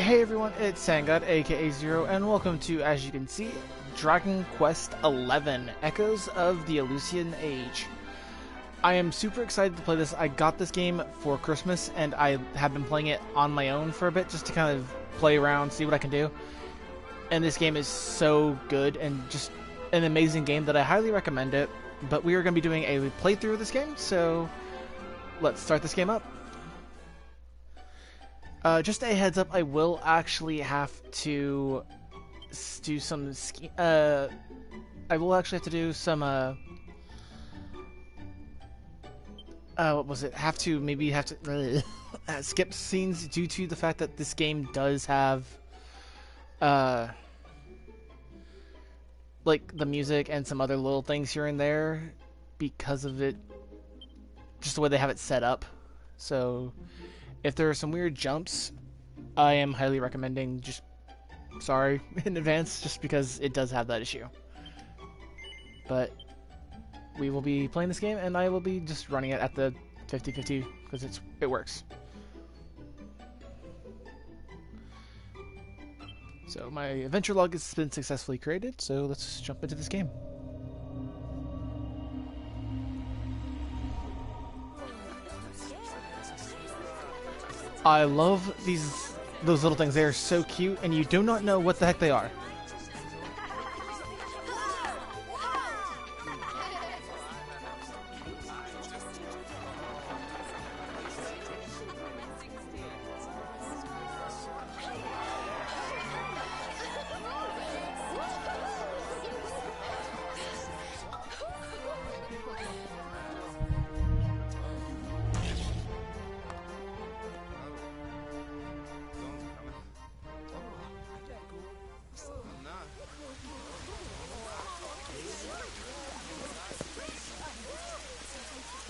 Hey everyone, it's Sangod, aka Zero, and welcome to, as you can see, Dragon Quest XI, Echoes of the Elusive Age. I am super excited to play this. I got this game for Christmas, and I have been playing it on my own for a bit, just to kind of play around, see what I can do. And this game is so good, and just an amazing game that I highly recommend it. But we are going to be doing a playthrough of this game, so let's start this game up. Just a heads up, I will actually have to do some I will actually have to do some what was it? Maybe have to skip scenes due to the fact that this game does have like the music and some other little things here and there because of it, just the way they have it set up. So if there are some weird jumps, I am highly recommending just sorry in advance, just because it does have that issue. But we will be playing this game, and I will be just running it at the 50-50 because it works. So my adventure log has been successfully created, so let's jump into this game. I love those little things. They are so cute, and you do not know what the heck they are.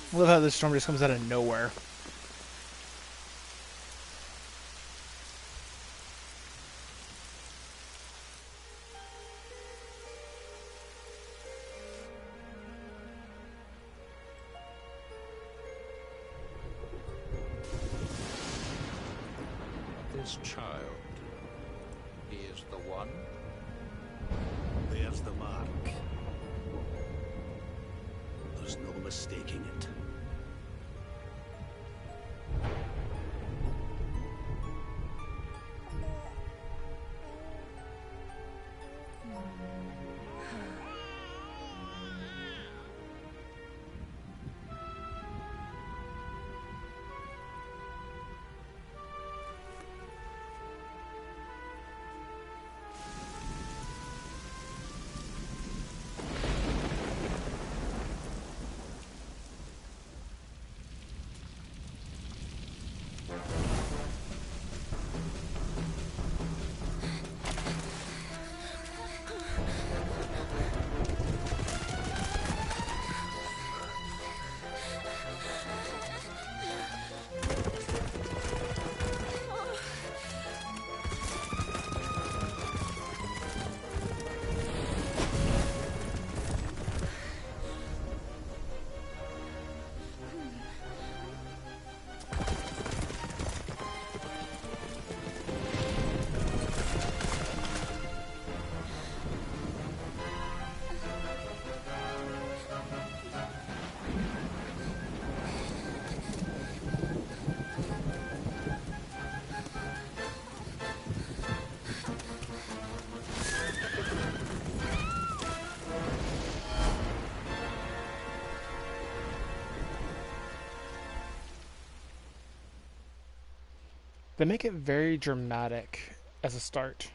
I love how this storm just comes out of nowhere. This child, he is the one. There's the mark. There's no mistaking it. They make it very dramatic as a start.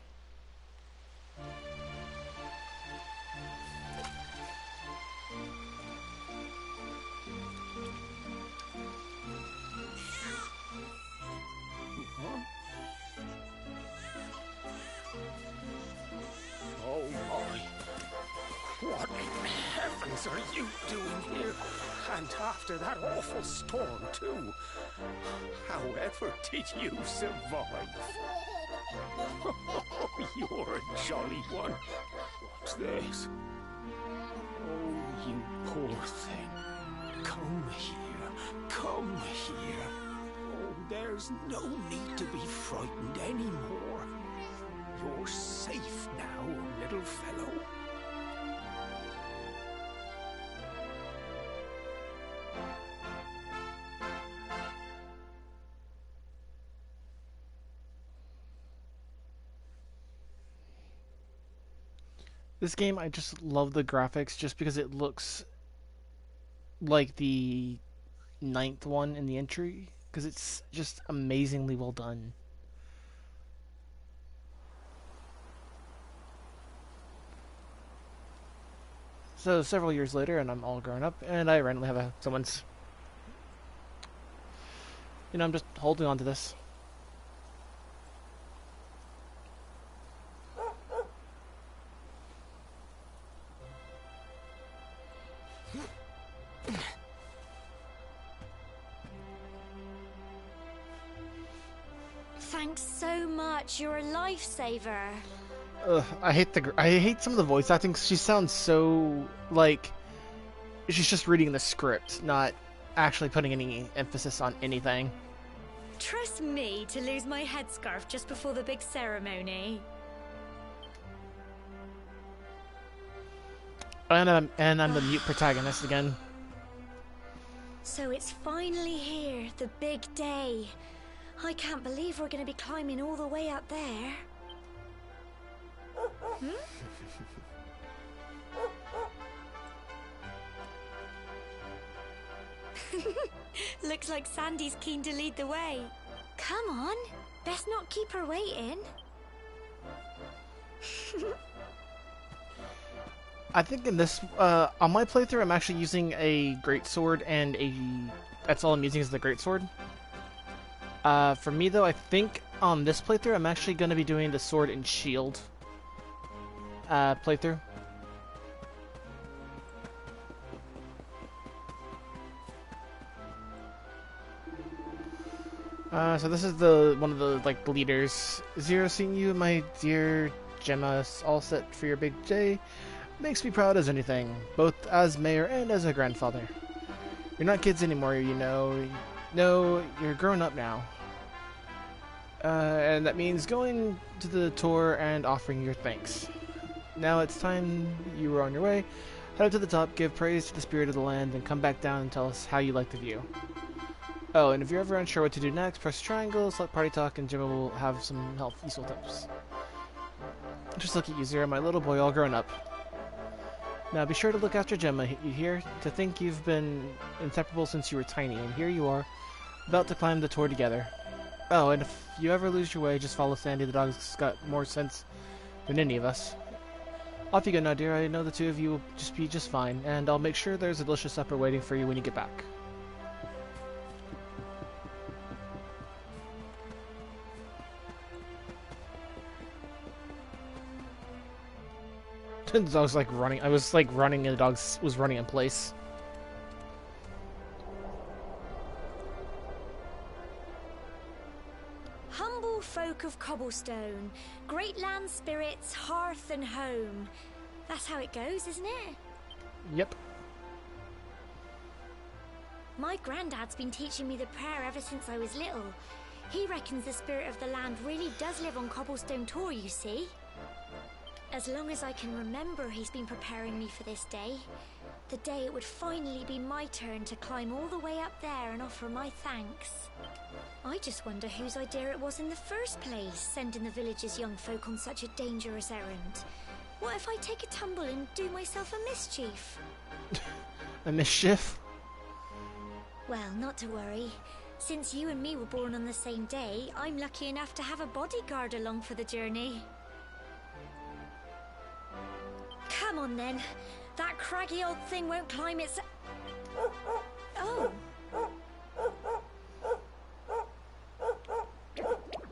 Oh my! What in heavens are you doing here? And after that awful storm, too. However did you survive? Oh, you're a jolly one. What's this? Oh, you poor thing. Come here. Come here. Oh, there's no need to be frightened anymore. You're safe now, little fellow. This game, I just love the graphics just because it looks like the ninth one in the entry, because it's just amazingly well done. So several years later, and I'm all grown up, and I randomly have someone's. I'm just holding on to this. Thanks so much. You're a lifesaver. I hate some of the voice acting. She sounds so like she's just reading the script, not actually putting any emphasis on anything. Trust me to lose my headscarf just before the big ceremony. And I'm the mute protagonist again. So it's finally here, the big day. I can't believe we're going to be climbing all the way up there. Looks like Sandy's keen to lead the way. Come on, best not keep her waiting. I think in this, on my playthrough, I'm actually using a greatsword and that's all I'm using is the greatsword. For me though, I think on this playthrough, I'm actually going to be doing the sword and shield playthrough. So this is one of the leaders. Zero, seeing you, my dear Gemma, all set for your big day makes me proud as anything, both as mayor and as a grandfather. You're not kids anymore, you know. No, you're grown up now. And that means going to the tour and offering your thanks. Now it's time you were on your way. Head up to the top, give praise to the spirit of the land, and come back down and tell us how you like the view. Oh, and if you're ever unsure what to do next, press triangle, select party talk, and Gemma will have some useful tips. Just look at you, Zero, my little boy all grown up. Now be sure to look after Gemma, you hear? To think you've been inseparable since you were tiny, and here you are, about to climb the tour together. Oh, and if you ever lose your way, just follow Sandy, the dog's got more sense than any of us. Off you go now, dear, I know the two of you will be just fine, and I'll make sure there's a delicious supper waiting for you when you get back. The dog's running. I was running and the dog was running in place. Humble folk of cobblestone, great land spirits, hearth and home. That's how it goes, isn't it? Yep. My granddad's been teaching me the prayer ever since I was little. He reckons the spirit of the land really does live on Cobblestone Tor, you see. As long as I can remember, he's been preparing me for this day. The day it would finally be my turn to climb all the way up there and offer my thanks. I just wonder whose idea it was in the first place, sending the village's young folk on such a dangerous errand. What if I take a tumble and do myself a mischief? A mischief? Well, not to worry. Since you and me were born on the same day, I'm lucky enough to have a bodyguard along for the journey. Come on then. That craggy old thing won't climb its... Oh.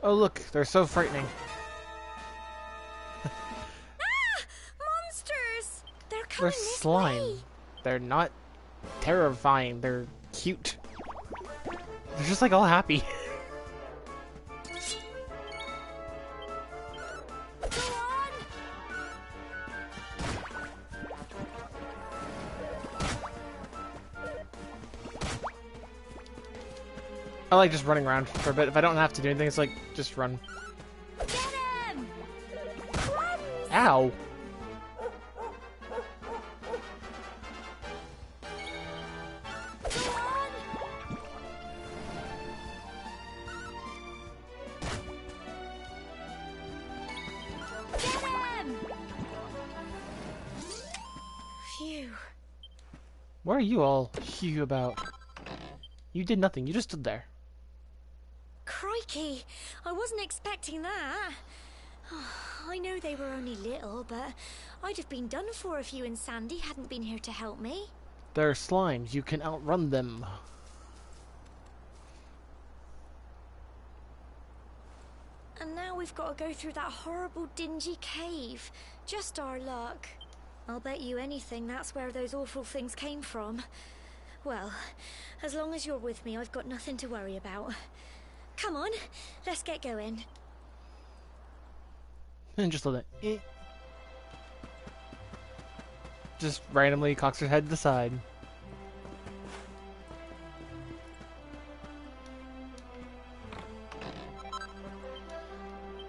Oh look, they're so frightening. Monsters! They're coming They're this slime. way. They're not terrifying, they're cute. They're just all happy. I like just running around for a bit. If I don't have to do anything, it's just run. Get him! Ow. Phew. What are you all hue about? You did nothing. You just stood there. Crikey, I wasn't expecting that. I know they were only little, but I'd have been done for if you and Sandy hadn't been here to help me. They're slimes. You can outrun them. And now we've got to go through that horrible dingy cave. Just our luck. I'll bet you anything that's where those awful things came from. Well, as long as you're with me, I've got nothing to worry about. Come on, let's get going. And just let it. Just randomly cocks her head to the side.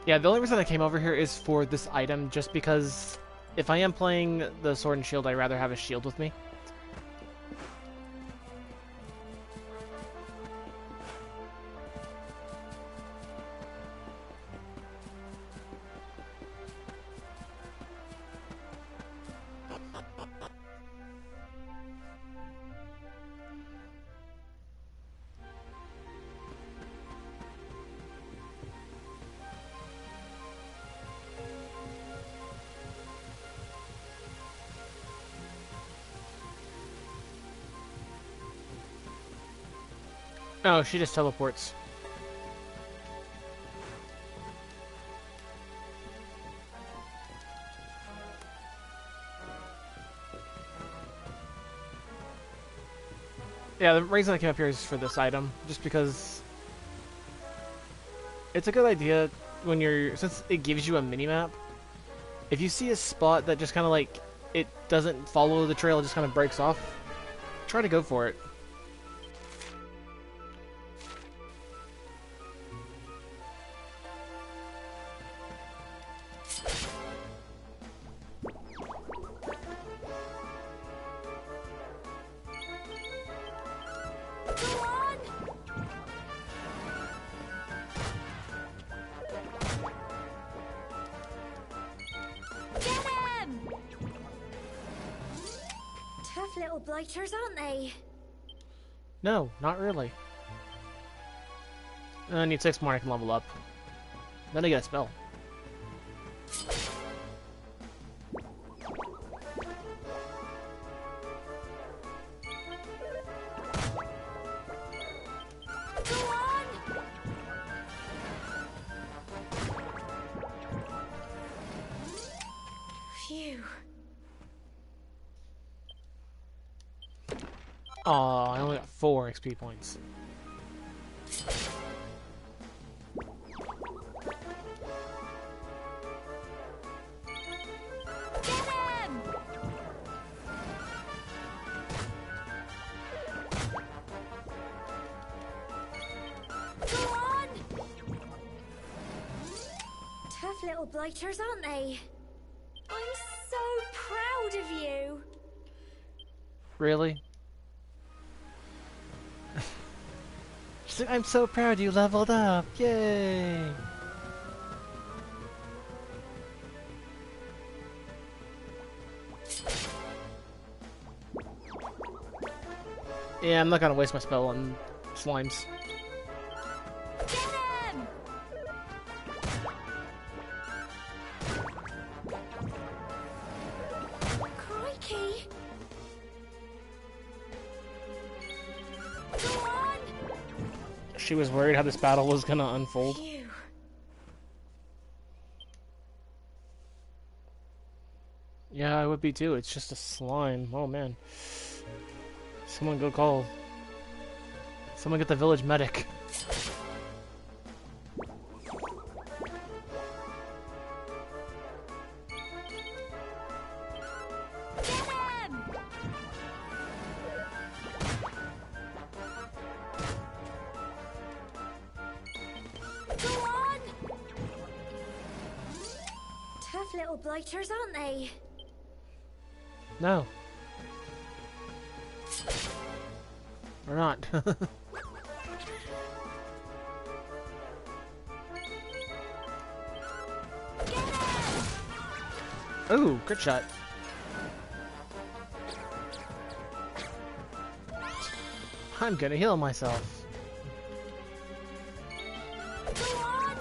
Yeah, the only reason I came over here is for this item, just because if I am playing the Sword and Shield, I'd rather have a shield with me. Oh, she just teleports. Yeah, the reason I came up here is for this item, just because it's a good idea when you're, since it gives you a mini-map, if you see a spot that just kind of like, it doesn't follow the trail, it just kind of breaks off, try to go for it. Tough little blighters, aren't they? No, not really. I need 6 more and I can level up. Then I get a spell. Phew. Aw, I only got 4 XP points. Tough little blighters, aren't they? I'm so proud of you. Really? I'm so proud you leveled up! Yay! Yeah, I'm not gonna waste my spell on slimes. Crikey. She was worried how this battle was gonna unfold. Phew. Yeah, I would be too. It's just a slime. Oh man. Someone go call. Someone get the village medic. Tough Tough little blighters, aren't they? No. Or not. Ooh, good shot. I'm gonna heal myself. Go on!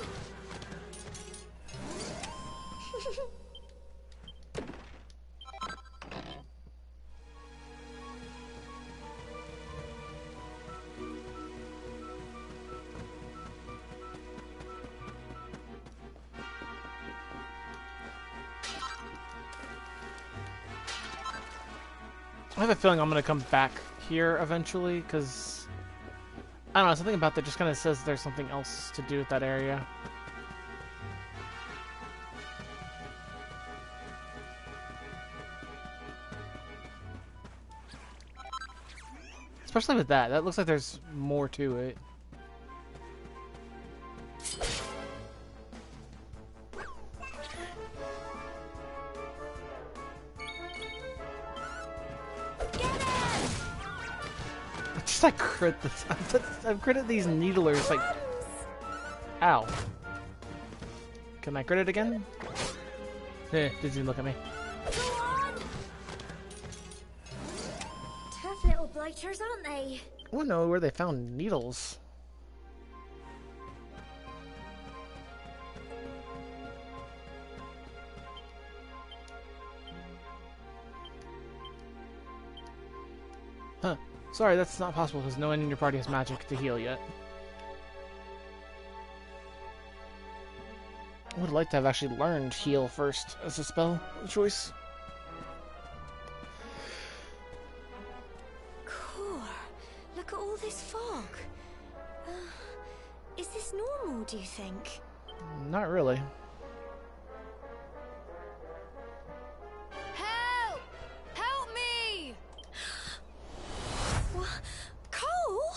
I have a feeling I'm gonna come back here eventually, because I don't know, something about that just kind of says there's something else to do with that area. Especially with that. That looks like there's more to it. Just like crit this. I've critted these needlers like. Ow. Can I crit it again? Eh, didn't even look at me. Go on! Tough little blighters, aren't they? I want to know where they found needles. Huh. Sorry, that's not possible because no one in your party has magic to heal yet. I would like to have actually learned heal first as a spell choice. Core, look at all this fog. Is this normal, do you think? Not really. Help! Help me! What? Cole?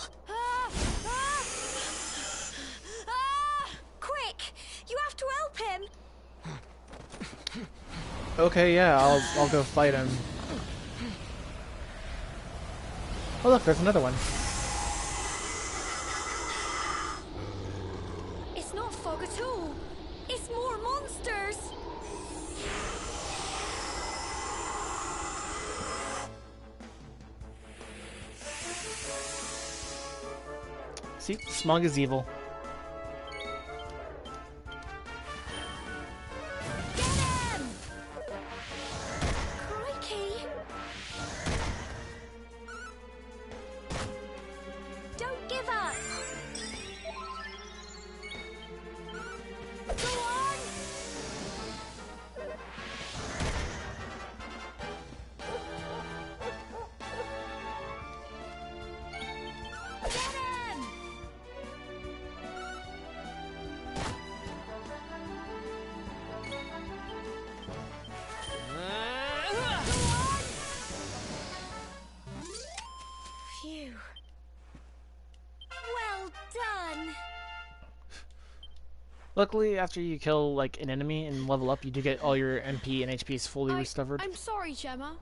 Quick! You have to help him! Okay, yeah, I'll go fight him. Oh look, there's another one. It's not fog at all. It's more monsters. See, smog is evil. Get him! Crikey! Don't give up! Go on! Get him! Phew. Well done! Luckily, after you kill like an enemy and level up, you do get all your MP and HPs fully restored. I'm sorry, Gemma.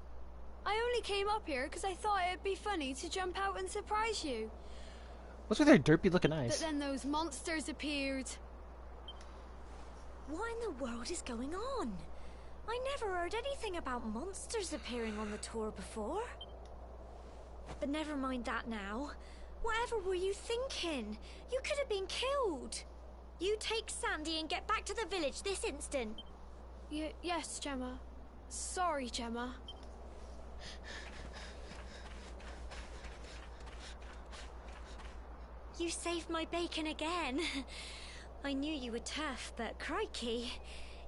I only came up here because I thought it'd be funny to jump out and surprise you. What's with their derpy looking But eyes? then those monsters appeared. What in the world is going on? I never heard anything about monsters appearing on the tour before. But never mind that now. Whatever were you thinking? You could have been killed. You take Sandy and get back to the village this instant. Yes, Gemma. Sorry, Gemma. You saved my bacon again. I knew you were tough, but crikey,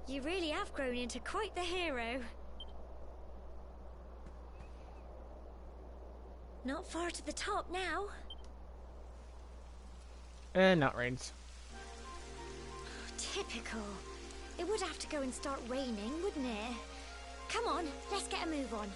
you really have grown into quite the hero. Not far to the top now. Not rains. Typical. It would have to go and start raining, wouldn't it? Come on, let's get a move on.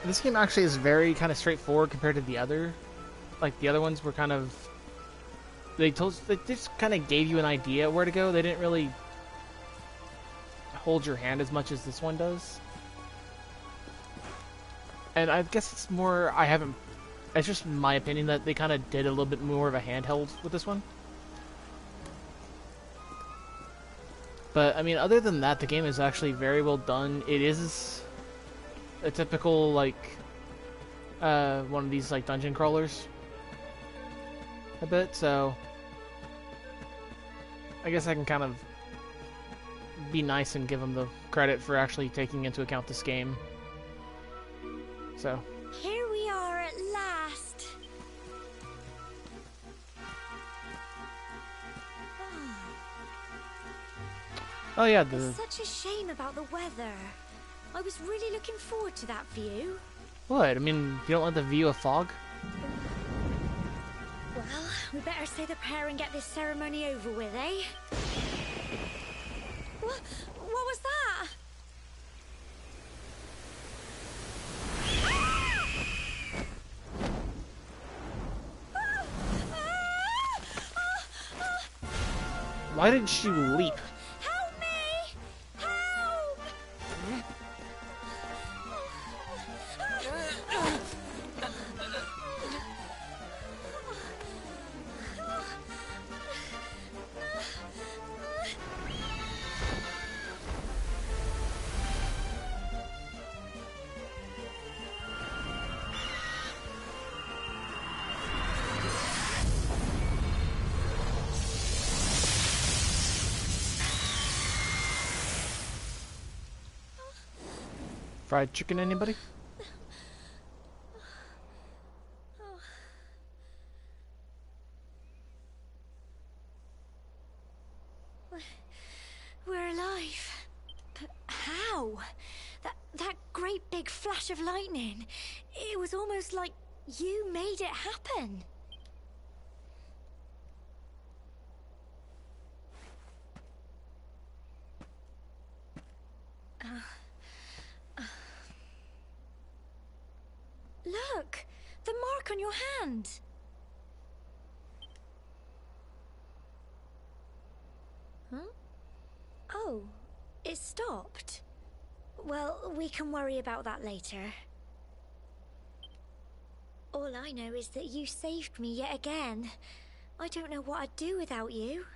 This game actually is very kind of straightforward compared to the other. Like, the other ones were kind of... They just kind of gave you an idea where to go. They didn't really hold your hand as much as this one does. And I guess it's more... It's just my opinion that they kind of did a little bit more of a handheld with this one. But, I mean, other than that, the game is actually very well done. It is a typical, like, one of these, like, dungeon crawlers. A bit, so... I guess I can kind of be nice and give them the credit for actually taking into account this game. So... Here we are at last. Oh yeah, It's such a shame about the weather. I was really looking forward to that view. What? I mean, you don't like the view of fog? Well, we better say the prayer and get this ceremony over with, eh? What was that? Why did she leap? Help me! Help! Fried chicken, anybody? We're alive. But how? That great big flash of lightning. It was almost like you made it happen. Look! The mark on your hand! Huh? Oh, it stopped. Well, we can worry about that later. All I know is that you saved me yet again. I don't know what I'd do without you.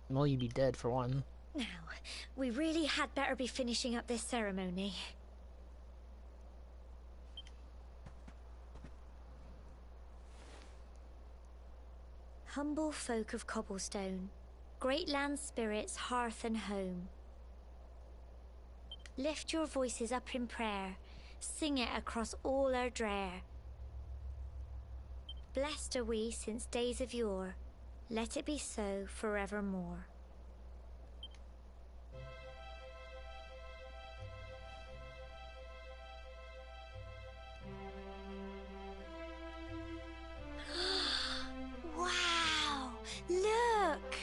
Well, you'd be dead for one. Now, we really had better be finishing up this ceremony. Humble folk of cobblestone, great land spirits, hearth and home. Lift your voices up in prayer, sing it across all our drear. Blessed are we since days of yore, let it be so forevermore. Wow! Look!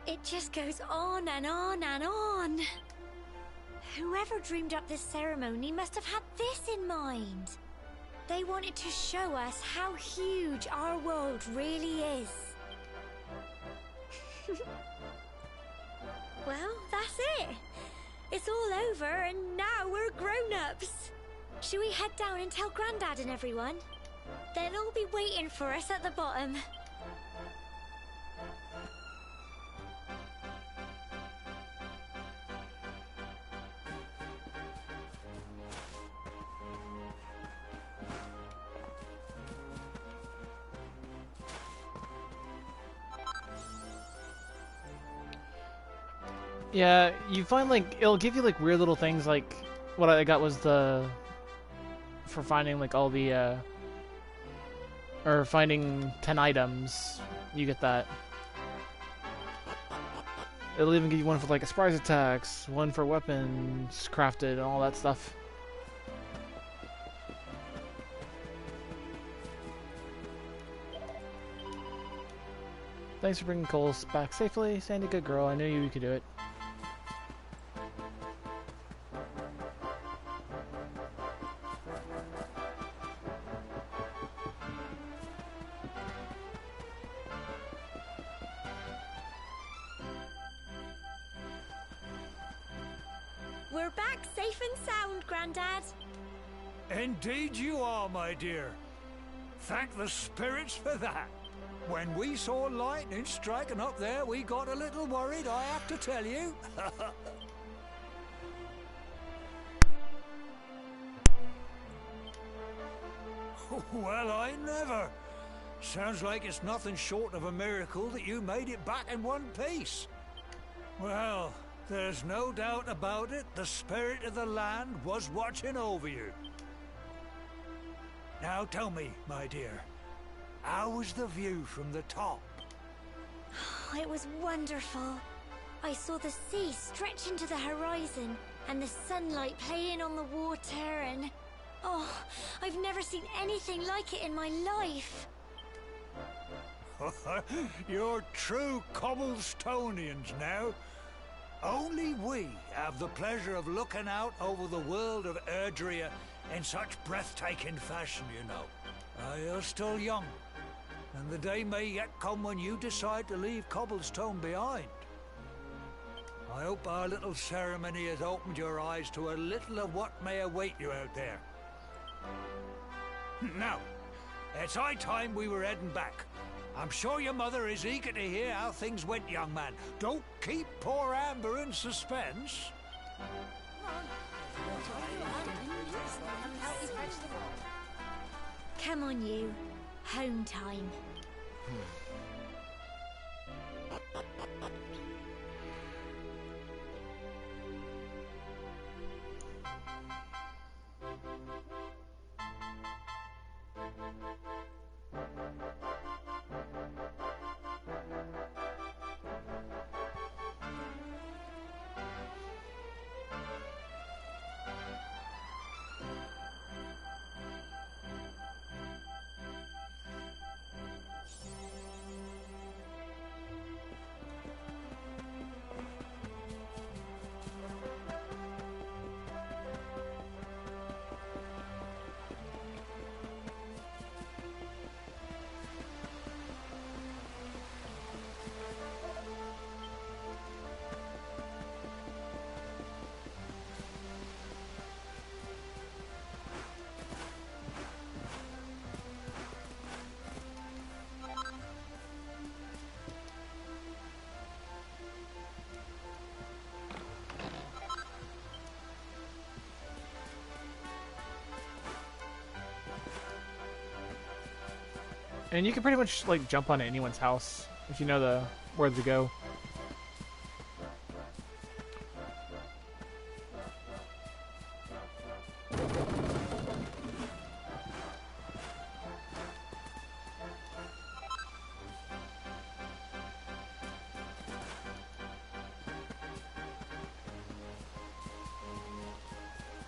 It just goes on and on and on. Whoever dreamed up this ceremony must have had this in mind. They wanted to show us how huge our world really is. Well, that's it. It's all over and now we're grown-ups. Should we head down and tell Grandad and everyone? They'll all be waiting for us at the bottom. Yeah, you find, like, it'll give you, like, weird little things, like, what I got was for finding, like, all the, or finding 10 items, you get that. It'll even give you one for like surprise attacks, one for weapons crafted, and all that stuff. Thanks for bringing Cole back safely. Sandy, good girl. I knew you could do it. We're back safe and sound, Grandad. Indeed you are, my dear. Thank the spirits for that. When we saw lightning striking up there, we got a little worried, I have to tell you. Well, I never. Sounds like it's nothing short of a miracle that you made it back in one piece. Well, there's no doubt about it, the spirit of the land was watching over you. Now tell me, my dear, how was the view from the top? Oh, it was wonderful. I saw the sea stretch into the horizon and the sunlight playing on the water and... Oh, I've never seen anything like it in my life. You're true Cobblestonians now. Only we have the pleasure of looking out over the world of Erdrea in such breathtaking fashion, you know. You're still young, and the day may yet come when you decide to leave Cobblestone behind. I hope our little ceremony has opened your eyes to a little of what may await you out there. Now, it's high time we were heading back. I'm sure your mother is eager to hear how things went, young man. Don't keep poor Amber in suspense. Come on, you. Home time. And you can pretty much like jump onto anyone's house if you know the where to go.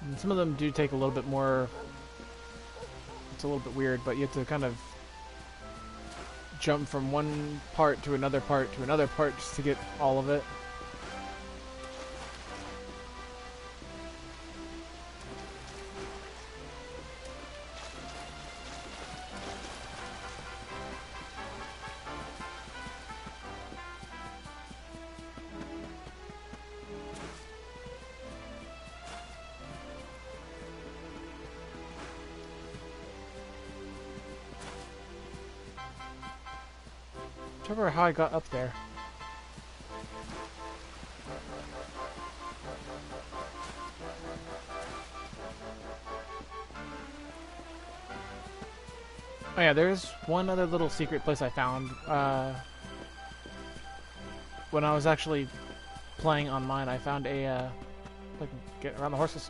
And some of them do take a little bit more. It's a little bit weird, but you have to kind of jump from one part to another part to another part just to get all of it. I don't remember how I got up there. Oh yeah, there's one other little secret place I found when I was actually playing on mine. I found a if I can get around the horses.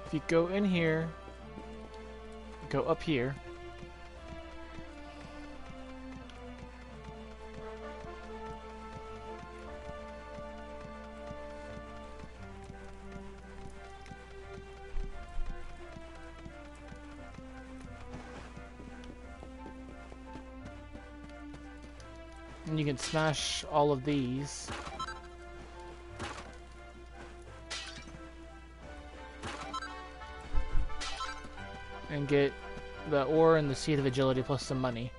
If you go in here, go up here, you can smash all of these. And get the ore and the seed of agility plus some money.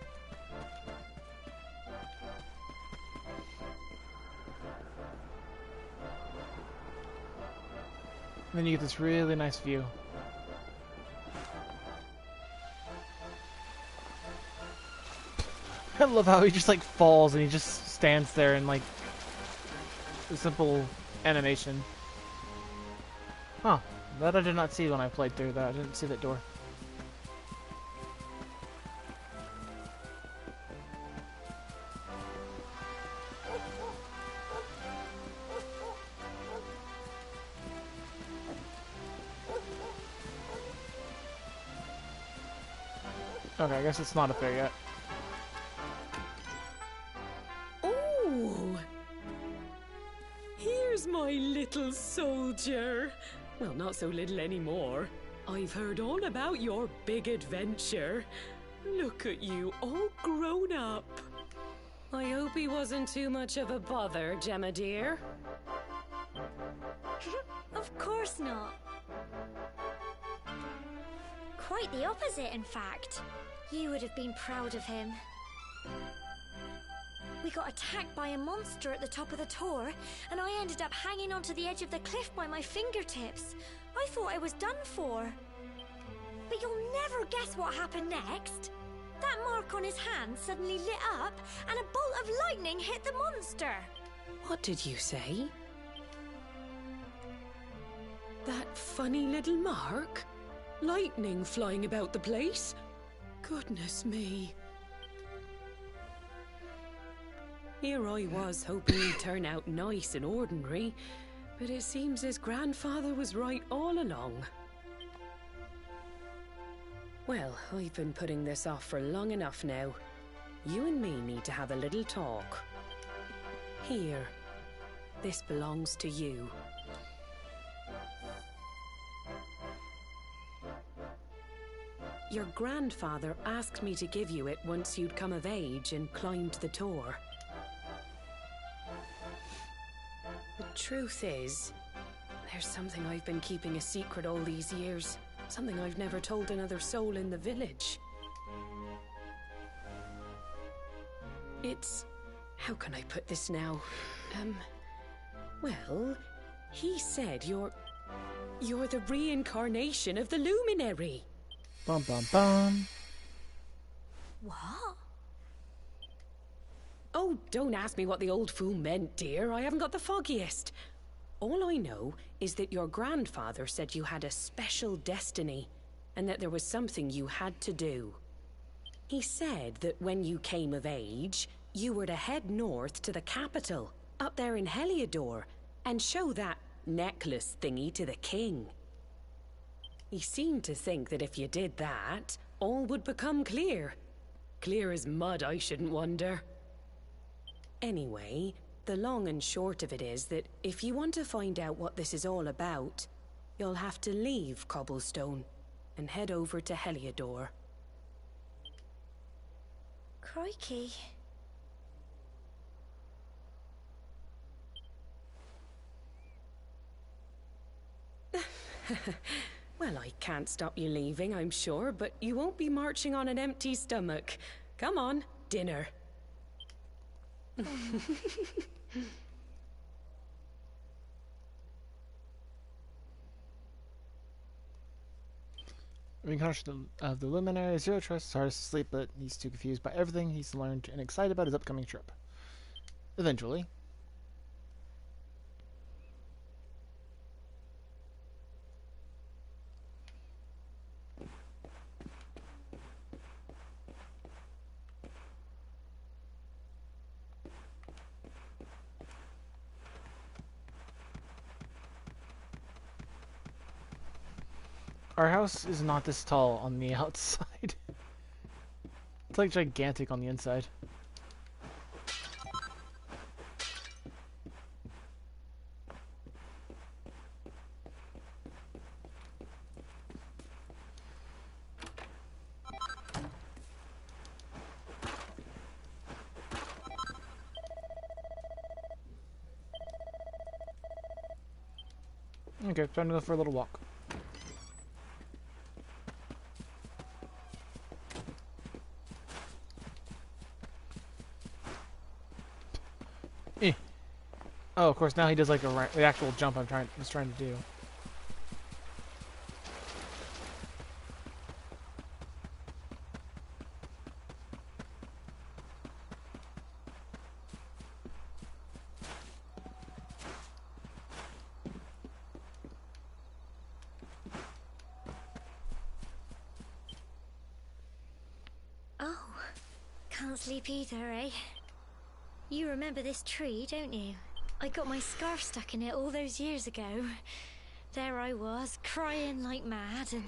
And then you get this really nice view. I love how he just like falls and he just stands there in like a simple animation. Huh. That I did not see when I played through that. I didn't see that door. Okay, I guess it's not up there yet. Oh! Here's my little soldier. Well, not so little anymore. I've heard all about your big adventure. Look at you, all grown up. I hope he wasn't too much of a bother, Gemma dear. Of course not. Quite the opposite, in fact. You would have been proud of him. We got attacked by a monster at the top of the tower, and I ended up hanging onto the edge of the cliff by my fingertips. I thought I was done for. But you'll never guess what happened next. That mark on his hand suddenly lit up, and a bolt of lightning hit the monster. What did you say? That funny little mark? Lightning flying about the place? Goodness me. Here I was hoping he'd turn out nice and ordinary, but it seems his grandfather was right all along. Well, I've been putting this off for long enough now. You and me need to have a little talk. Here. This belongs to you. Your grandfather asked me to give you it once you'd come of age and climbed the tower. The truth is, there's something I've been keeping a secret all these years. Something I've never told another soul in the village. It's... how can I put this now? Well, he said you're the reincarnation of the Luminary. Bum bum bum. What? Oh, don't ask me what the old fool meant, dear. I haven't got the foggiest. All I know is that your grandfather said you had a special destiny, and that there was something you had to do. He said that when you came of age, you were to head north to the capital, up there in Heliodor, and show that necklace thingy to the king. He seemed to think that if you did that, all would become clear. Clear as mud, I shouldn't wonder. Anyway, the long and short of it is that if you want to find out what this is all about, you'll have to leave Cobblestone and head over to Heliodor. Crikey. Well, I can't stop you leaving, I'm sure, but you won't be marching on an empty stomach. Come on, dinner. Reincarnation of the Luminary. Zero trust, hard to sleep, but he's too confused by everything he's learned and excited about his upcoming trip. Eventually. Our house is not this tall on the outside. It's like gigantic on the inside. Okay, time to go for a little walk. Eh. Oh, of course, now he does like the actual jump I'm trying to do. Oh, can't sleep either, eh? You remember this tree, don't you? I got my scarf stuck in it all those years ago. There I was, crying like mad, and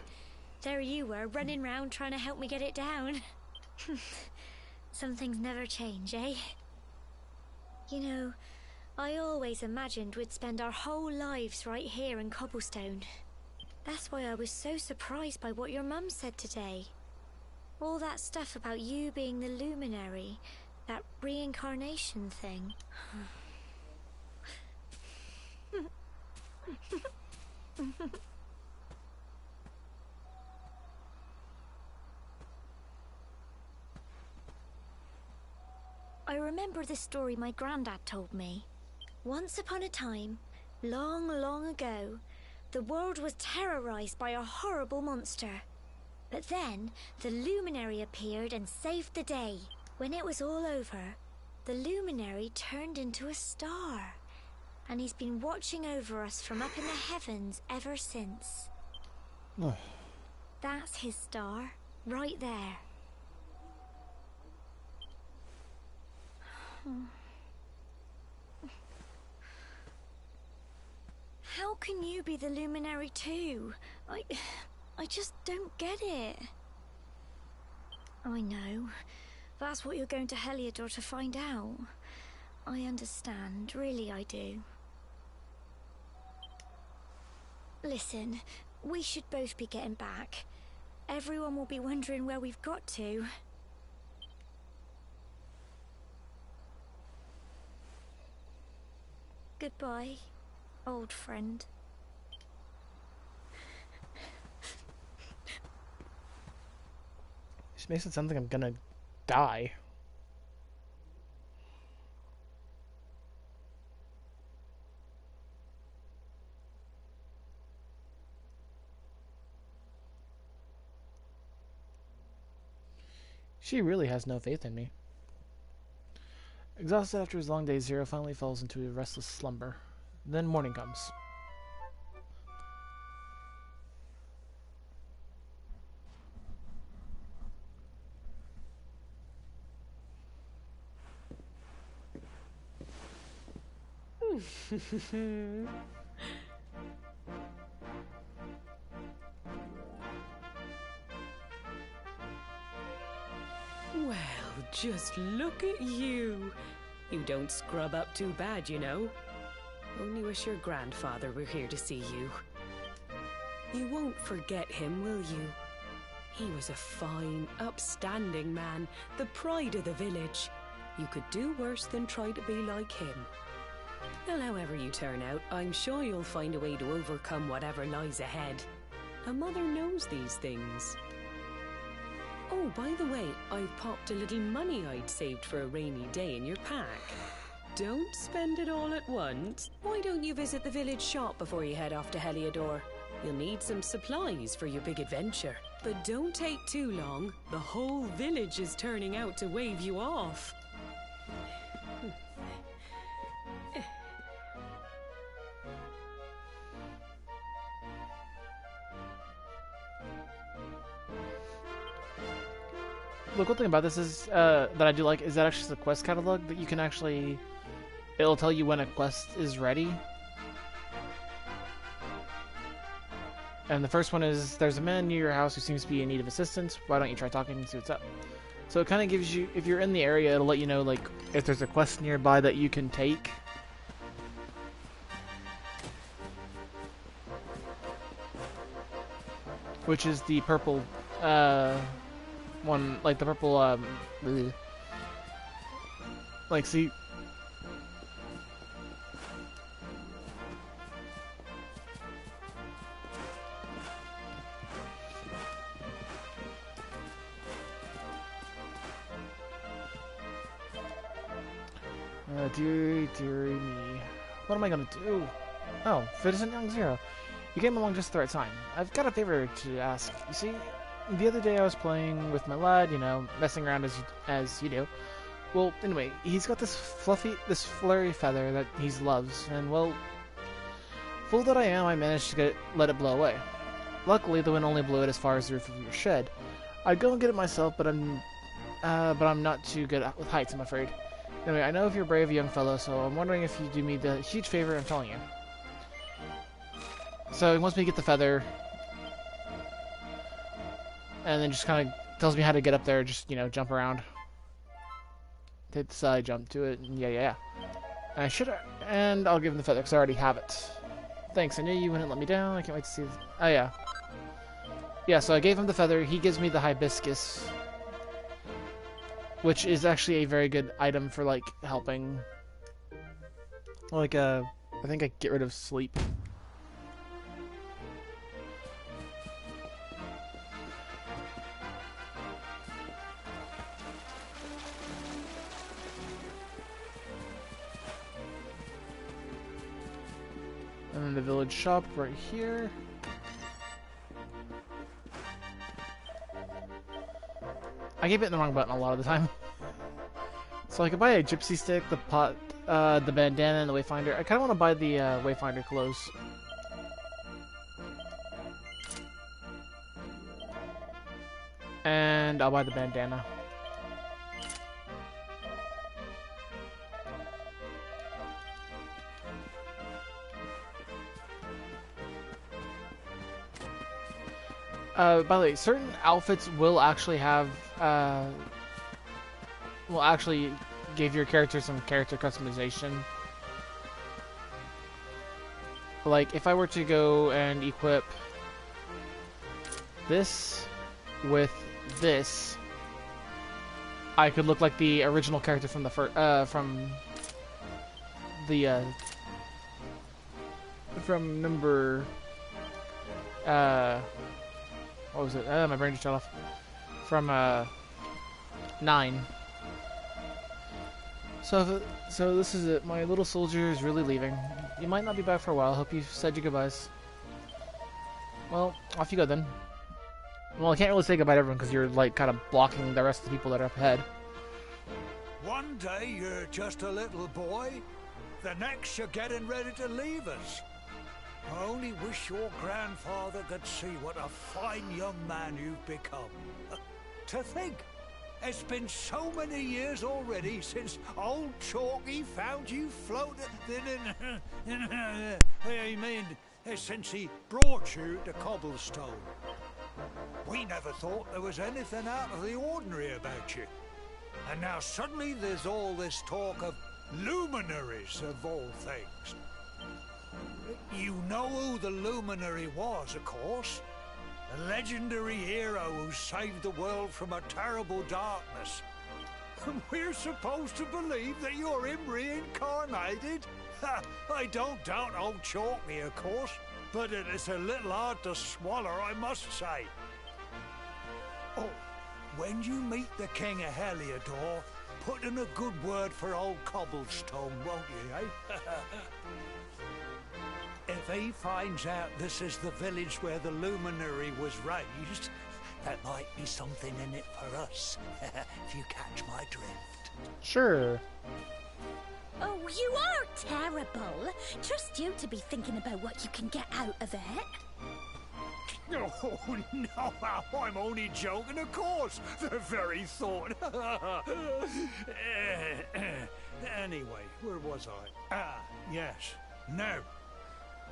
there you were, running round trying to help me get it down. Some things never change, eh? You know, I always imagined we'd spend our whole lives right here in Cobblestone. That's why I was so surprised by what your mum said today. All that stuff about you being the luminary, that reincarnation thing. I remember the story my granddad told me. Once upon a time, long, long ago, the world was terrorized by a horrible monster. But then, the luminary appeared and saved the day. When it was all over, the luminary turned into a star. And he's been watching over us from up in the heavens ever since. That's his star, right there. How can you be the luminary too? I just don't get it. I know. That's what you're going to Heliodor to find out. I understand, really I do. Listen, we should both be getting back. Everyone will be wondering where we've got to. Goodbye, old friend. This makes it sound like I'm gonna die. She really has no faith in me. Exhausted after his long day, Zero finally falls into a restless slumber. Then morning comes. Well, just look at you. You don't scrub up too bad, you know. Only wish your grandfather were here to see you. You won't forget him, will you? He was a fine, upstanding man, the pride of the village. You could do worse than try to be like him. Well, however you turn out, I'm sure you'll find a way to overcome whatever lies ahead. A mother knows these things. Oh, by the way, I've popped a little money I'd saved for a rainy day in your pack. Don't spend it all at once. Why don't you visit the village shop before you head off to Heliodor? You'll need some supplies for your big adventure. But don't take too long. The whole village is turning out to wave you off. The cool thing about this is that I do like is that actually the quest catalog that you can actually, it'll tell you when a quest is ready. And the first one is, there's a man near your house who seems to be in need of assistance. Why don't you try talking and see what's up? So it kind of gives you, if you're in the area, it'll let you know like if there's a quest nearby that you can take. Which is the purple one, like the purple like see, dearie, dearie me. What am I gonna do? Oh, Citizen Young Zero. You came along just at the right time. I've got a favor to ask. You see, the other day I was playing with my lad, you know, messing around as you do. Well, anyway, he's got this flurry feather that he loves, and well, fool that I am, I managed to let it blow away. Luckily, the wind only blew it as far as the roof of your shed. I'd go and get it myself, but I'm not too good with heights, I'm afraid. Anyway, I know if you're a brave young fellow, so I'm wondering if you do me the huge favor I'm telling you. So he wants me to get the feather, and then just kind of tells me how to get up there, just, you know, jump around. Hit the side, jump to it, and yeah. And I'll give him the feather, because I already have it. Thanks, I knew you wouldn't let me down, I can't wait to see this. Oh yeah. Yeah, so I gave him the feather, he gives me the hibiscus, which is actually a very good item for, like, helping. Like, I think I get rid of sleep. And then the village shop right here. I keep hitting the wrong button a lot of the time. So I could buy a gypsy stick, the pot, the bandana, and the wayfinder. I kind of want to buy the wayfinder clothes. And I'll buy the bandana. By the way, certain outfits will actually have, will actually give your character some character customization. Like, if I were to go and equip this with this, I could look like the original character from the from number, what was it? My brain just shut off. From 9. So this is it. My little soldier is really leaving. You might not be back for a while. Hope you said your goodbyes. Well, off you go then. Well, I can't really say goodbye to everyone because you're like kind of blocking the rest of the people that are up ahead. One day you're just a little boy, the next you're getting ready to leave us. I only wish your grandfather could see what a fine young man you've become. To think, it's been so many years already since old Chalky found you floating since he brought you to Cobblestone. We never thought there was anything out of the ordinary about you. And now suddenly there's all this talk of luminaries of all things. You know who the luminary was, of course. A legendary hero who saved the world from a terrible darkness. And we're supposed to believe that you're him reincarnated? I don't doubt old Chalky, of course, but it is a little hard to swallow, I must say. Oh, when you meet the King of Heliodor, put in a good word for old Cobblestone, won't you, eh? If he finds out this is the village where the luminary was raised, that might be something in it for us, if you catch my drift. Sure. Oh, you are terrible. Trust you to be thinking about what you can get out of it. Oh, no, I'm only joking, of course. The very thought. Anyway, where was I? Ah, yes. Now,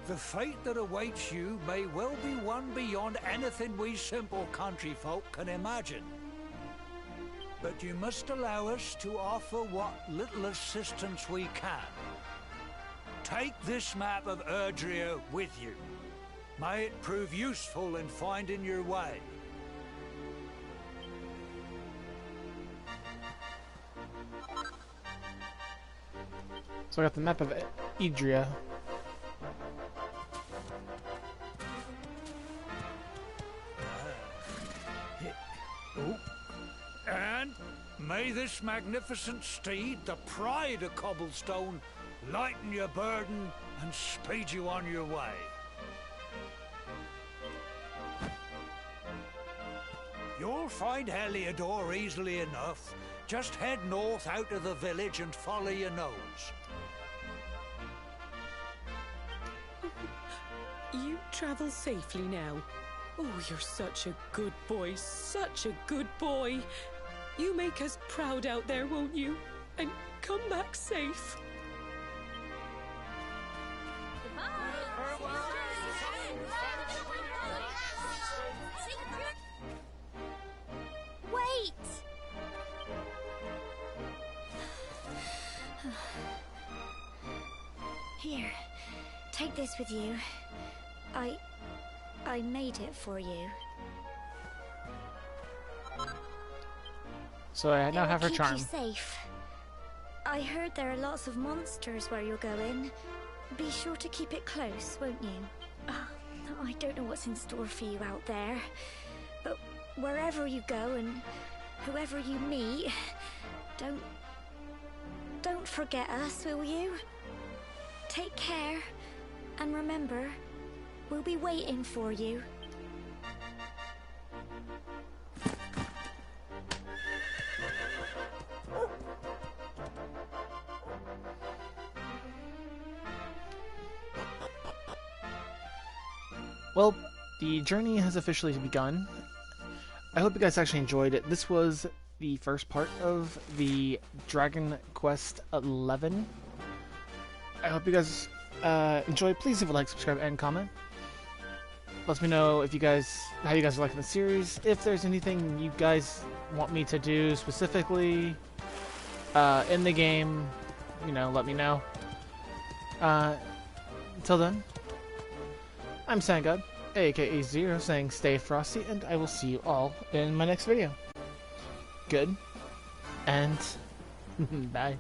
the fate that awaits you may well be one beyond anything we simple country folk can imagine. But you must allow us to offer what little assistance we can. Take this map of Erdrea with you. May it prove useful in finding your way. So I got the map of Erdrea. And May this magnificent steed, the pride of Cobblestone, lighten your burden and speed you on your way. You'll find Heliodor easily enough. Just head north out of the village and follow your nose. You travel safely now. Oh, you're such a good boy, such a good boy. You make us proud out there, won't you? And come back safe. Wait! Here, take this with you. I made it for you. So I now have her Keep charm. you safe. I heard there are lots of monsters where you're going. Be sure to keep it close, won't you? I don't know what's in store for you out there, but wherever you go and whoever you meet, don't forget us, will you? Take care, and remember, we'll be waiting for you. Well, the journey has officially begun. I hope you guys actually enjoyed it. This was the first part of the Dragon Quest 11. I hope you guys enjoyed. Please leave a like, subscribe, and comment. Let me know if you guys, how you guys are liking the series. If there's anything you guys want me to do specifically in the game, you know, let me know. Until then, I'm Sangod, aka Zero, saying stay frosty, and I will see you all in my next video. Good, and bye.